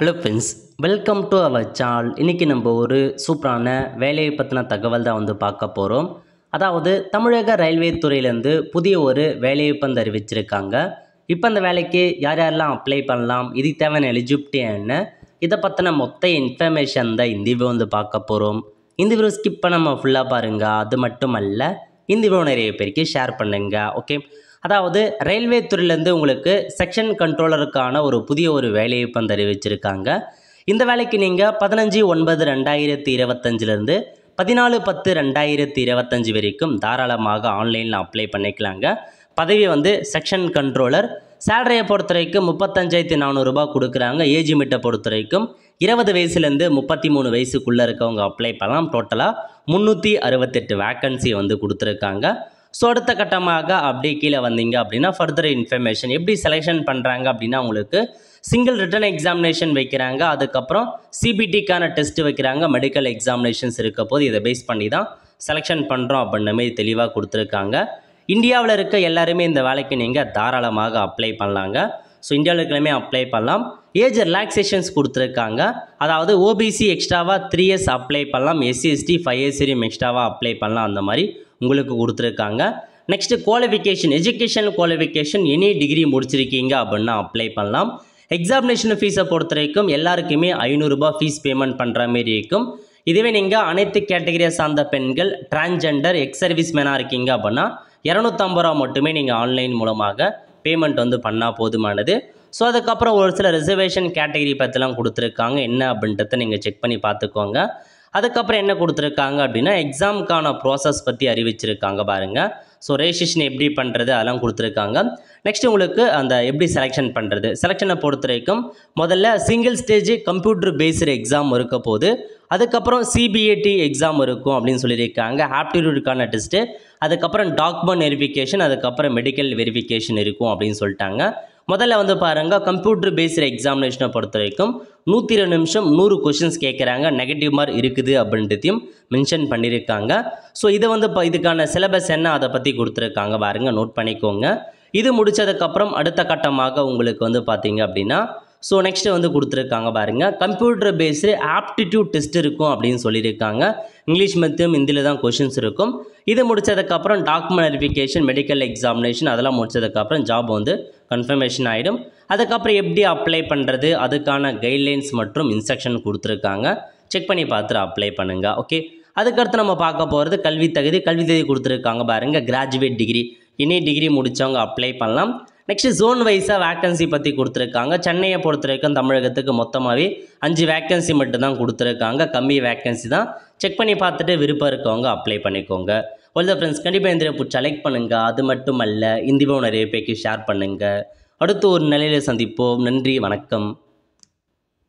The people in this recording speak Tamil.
Hello friends, welcome to our channel. இன்றைக்கி நம்ம ஒரு சூப்பரான வேலையை பற்றின தகவல் தான் பார்க்க போகிறோம். அதாவது தமிழக ரயில்வே துறையிலேருந்து புதிய ஒரு வேலைவாய்ப்பு வந்து அறிவிச்சிருக்காங்க. இப்போ அந்த வேலைக்கு யார் யாரெல்லாம் அப்ளை பண்ணலாம், இதுக்கு தேவையான எலிஜிபிலிட்டி என்ன, இதை பற்றின மொத்த இன்ஃபர்மேஷன் தான் இந்த வீடியோ பார்க்க போகிறோம். இந்த வீடியோ ஸ்கிப் பண்ணாமல் ஃபுல்லாக பாருங்கள். அது மட்டும் அல்ல, இந்த வீடியோ நிறைய பேருக்கு ஷேர் பண்ணுங்கள். ஓகே, அதாவது ரயில்வே துறையிலேருந்து உங்களுக்கு செக்ஷன் கண்ட்ரோலருக்கான ஒரு புதிய ஒரு வேலைவாய்ப்பு வந்து அறிவிச்சிருக்காங்க. இந்த வேலைக்கு நீங்கள் 15/9/2025 14/10/2025 வரைக்கும் தாராளமாக ஆன்லைனில் அப்ளை பண்ணிக்கலாங்க. பதவி செக்ஷன் கண்ட்ரோலர். சேலரியை பொறுத்த வரைக்கும் 35,400 கொடுக்குறாங்க. ஏஜ் லிமிட்டை பொறுத்த வரைக்கும் 20 வயசுலேருந்து 33 வயசுக்குள்ளே இருக்கவங்க அப்ளை பண்ணலாம். டோட்டலாக 368 வேக்கன்சி கொடுத்துருக்காங்க. ஸோ அடுத்த கட்டமாக அப்படியே கீழே வந்தீங்க அப்படின்னா ஃபர்தர் இன்ஃபர்மேஷன் எப்படி செலெக்ஷன் பண்ணுறாங்க அப்படின்னா, உங்களுக்கு சிங்கிள் ரிட்டன் எக்ஸாமினேஷன் வைக்கிறாங்க. அதுக்கப்புறம் சிபிடிக்கான டெஸ்ட் வைக்கிறாங்க. மெடிக்கல் எக்ஸாமினேஷன்ஸ் இருக்க போது இதை பேஸ் பண்ணி தான் செலெக்ஷன் பண்ணுறோம் அப்படின்ற மாதிரி தெளிவாக கொடுத்துருக்காங்க. இந்தியாவில் இருக்க எல்லாருமே இந்த வேலைக்கு நீங்கள் தாராளமாக அப்ளை பண்ணலாங்க. ஸோ இந்தியாவில் இருக்கிறமே அப்ளை பண்ணலாம். ஏஜ் ரிலாக்ஸேஷன்ஸ் கொடுத்துருக்காங்க. அதாவது ஓபிசி எக்ஸ்ட்ராவாக 3 years அப்ளை பண்ணலாம். எஸ்சி எஸ்டி 5 years வரையும் எக்ஸ்ட்ராவாக அப்ளை பண்ணலாம். அந்த மாதிரி உங்களுக்கு கொடுத்துருக்காங்க. Next qualification, education qualification any degree முடிச்சிருக்கீங்க அப்படின்னா அப்ளை பண்ணலாம். எக்ஸாமினேஷன் ஃபீஸை பொறுத்த வரைக்கும் எல்லாருக்குமே 500 ஃபீஸ் பேமெண்ட் பண்ணுற மாரி இருக்கும். இதுவே நீங்கள் அனைத்து கேட்டகரியை சார்ந்த பெண்கள், டிரான்ஸ்ஜெண்டர், எக்ஸ் சர்வீஸ் மேனாக இருக்கீங்க அப்படின்னா 250 மட்டுமே நீங்கள் ஆன்லைன் மூலமாக பேமெண்ட் பண்ணால் போதுமானது. ஸோ அதுக்கப்புறம் ஒரு சில ரிசர்வேஷன் கேட்டகரி பற்றிலாம் கொடுத்துருக்காங்க. என்ன அப்படின்றத நீங்கள் செக் பண்ணி பார்த்துக்கோங்க. அதுக்கப்புறம் என்ன கொடுத்துருக்காங்க அப்படின்னா, எக்ஸாமுக்கான ப்ராசஸ் பற்றி அறிவிச்சிருக்காங்க பாருங்கள். ஸோ ரெஜிஸ்ட்ரேஷன் எப்படி பண்ணுறது அதெல்லாம் கொடுத்துருக்காங்க. நெக்ஸ்ட் உங்களுக்கு அந்த எப்படி செலெக்ஷன் பண்ணுறது, செலெக்ஷனை பொறுத்த வரைக்கும் முதல்ல single stage computer based exam இருக்க போது, அதுக்கப்புறம் சிபிஏடி எக்ஸாம் இருக்கும் அப்படின்னு சொல்லியிருக்காங்க. ஆப்டிடியூடுக்கான டெஸ்ட்டு, அதுக்கப்புறம் டாக்குமெண்ட் வெரிஃபிகேஷன், அதுக்கப்புறம் மெடிக்கல் வெரிஃபிகேஷன் இருக்கும் அப்படின்னு சொல்லிட்டாங்க. முதல்ல பாருங்கள், கம்ப்யூட்டர் பேஸ்டு எக்ஸாமினேஷனை பொறுத்த வரைக்கும் 120 நிமிஷம் 100 கொஷின்ஸ் கேட்குறாங்க. நெகட்டிவ் மார்க் இருக்குது அப்படின்றதையும் மென்ஷன் பண்ணியிருக்காங்க. ஸோ இதை இதுக்கான சிலபஸ் என்ன அதை பற்றி கொடுத்துருக்காங்க பாருங்கள், நோட் பண்ணிக்கோங்க. இது முடித்ததுக்கப்புறம் அடுத்த கட்டமாக உங்களுக்கு பார்த்தீங்க அப்படின்னா, ஸோ நெக்ஸ்ட்டு கொடுத்துருக்காங்க பாருங்கள், கம்ப்யூட்டர் பேஸ்டு ஆப்டிடியூட் டெஸ்ட் இருக்கும் அப்படின்னு சொல்லியிருக்காங்க. இங்கிலீஷ் மற்றும் ஹிந்தியில் தான் கொஷின்ஸ் இருக்கும். இது முடித்ததுக்கப்புறம் டாக்குமெண்ட் வெரிஃபிகேஷன், மெடிக்கல் எக்ஸாமினேஷன் அதெல்லாம் முடித்ததுக்கப்புறம் ஜாப் கன்ஃபர்மேஷன் ஆகிடும். அதுக்கப்புறம் எப்படி அப்ளை பண்ணுறது, அதுக்கான கைட்லைன்ஸ் மற்றும் இன்ஸ்ட்ரக்ஷன் கொடுத்துருக்காங்க. செக் பண்ணி பார்த்துட்டு அப்ளை பண்ணுங்கள். ஓகே, அதுக்கடுத்து நம்ம பார்க்க போகிறது கல்வி தகுதி கொடுத்துருக்காங்க பாருங்கள். கிராஜுவேட் டிகிரி, எனி டிகிரி முடித்தவங்க அப்ளை பண்ணலாம். நெக்ஸ்ட்டு ஜோன் வைஸாக வேக்கன்சி பற்றி கொடுத்துருக்காங்க. சென்னையை பொறுத்த வரைக்கும் தமிழகத்துக்கு மொத்தமாகவே 5 வேக்கன்சி மட்டும்தான் கொடுத்துருக்காங்க. கம்மி வேக்கன்சி தான். செக் பண்ணி பார்த்துட்டு விருப்பம் இருக்கவங்க அப்ளை பண்ணிக்கோங்க. ஒருத ஃப்ரெண்ட்ஸ், கண்டிப்பாக இந்த பிடிச்சா லைக் பண்ணுங்கள். அது மட்டும் அல்ல, இந்த வீடியோ நிறைய பேருக்கு ஷேர் பண்ணுங்கள். அடுத்து ஒரு நிலையில் சந்திப்போம். நன்றி, வணக்கம்.